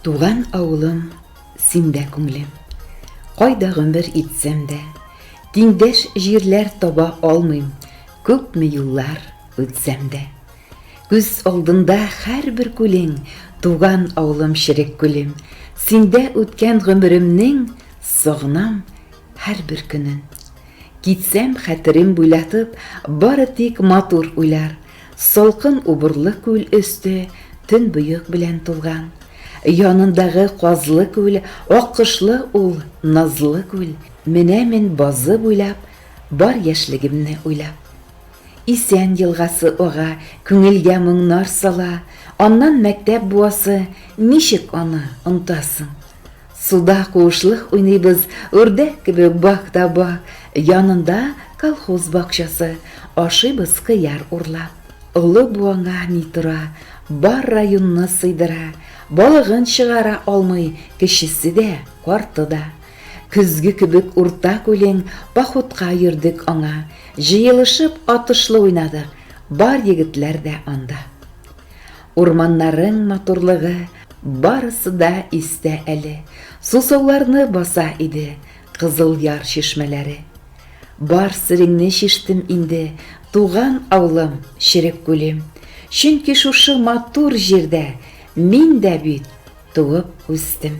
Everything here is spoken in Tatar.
Туган ауылым, синдә күңлем, кайда гомер итсәм дә, тиңдәш җирләр таба алмыйм, күпме юллар үтсәм дә. Күз алдында һәрбер күлең, туган ауылым ширек күлем, синдә үткән гомеремнең сагынам һәрбер көнен. Китсәм хәтерем буйлатып, бары тик матур уйлар, салкын убырлы күл өсте, төн боек белән тулган. Янындагы казлы күл, аккышлы ул, назлы күл, менә мен базы буйлап, бар яшьлегемне уйлап. Исән елгасы ага, күңелгә моңнар сала, аннан мәктәп буасы, ничек аны онтасың? Суда куышлык уйныйбыз, үрдәк кебек бак-та-бак, янында колхоз бакчасы, ашыйбыз кыяр урлап. Олы буаңа ни тора, бар районны сыйдыра, балыгын чыгара алмый, кешесе дә, карты да. Көзге кебек урта күлең, походка йөрдек аңа, җыелышып атышлы уйнадык, бар егетләр дә анда. Урманнарың матурлыгы, барысы да истә әле, сусауларны баса иде, кызыл яр чишмәләре. Бар сиреңне чиштем инде, туган авылым, ширек күлем, чөнки шушы матур җирдә мин дә бит туып үстем.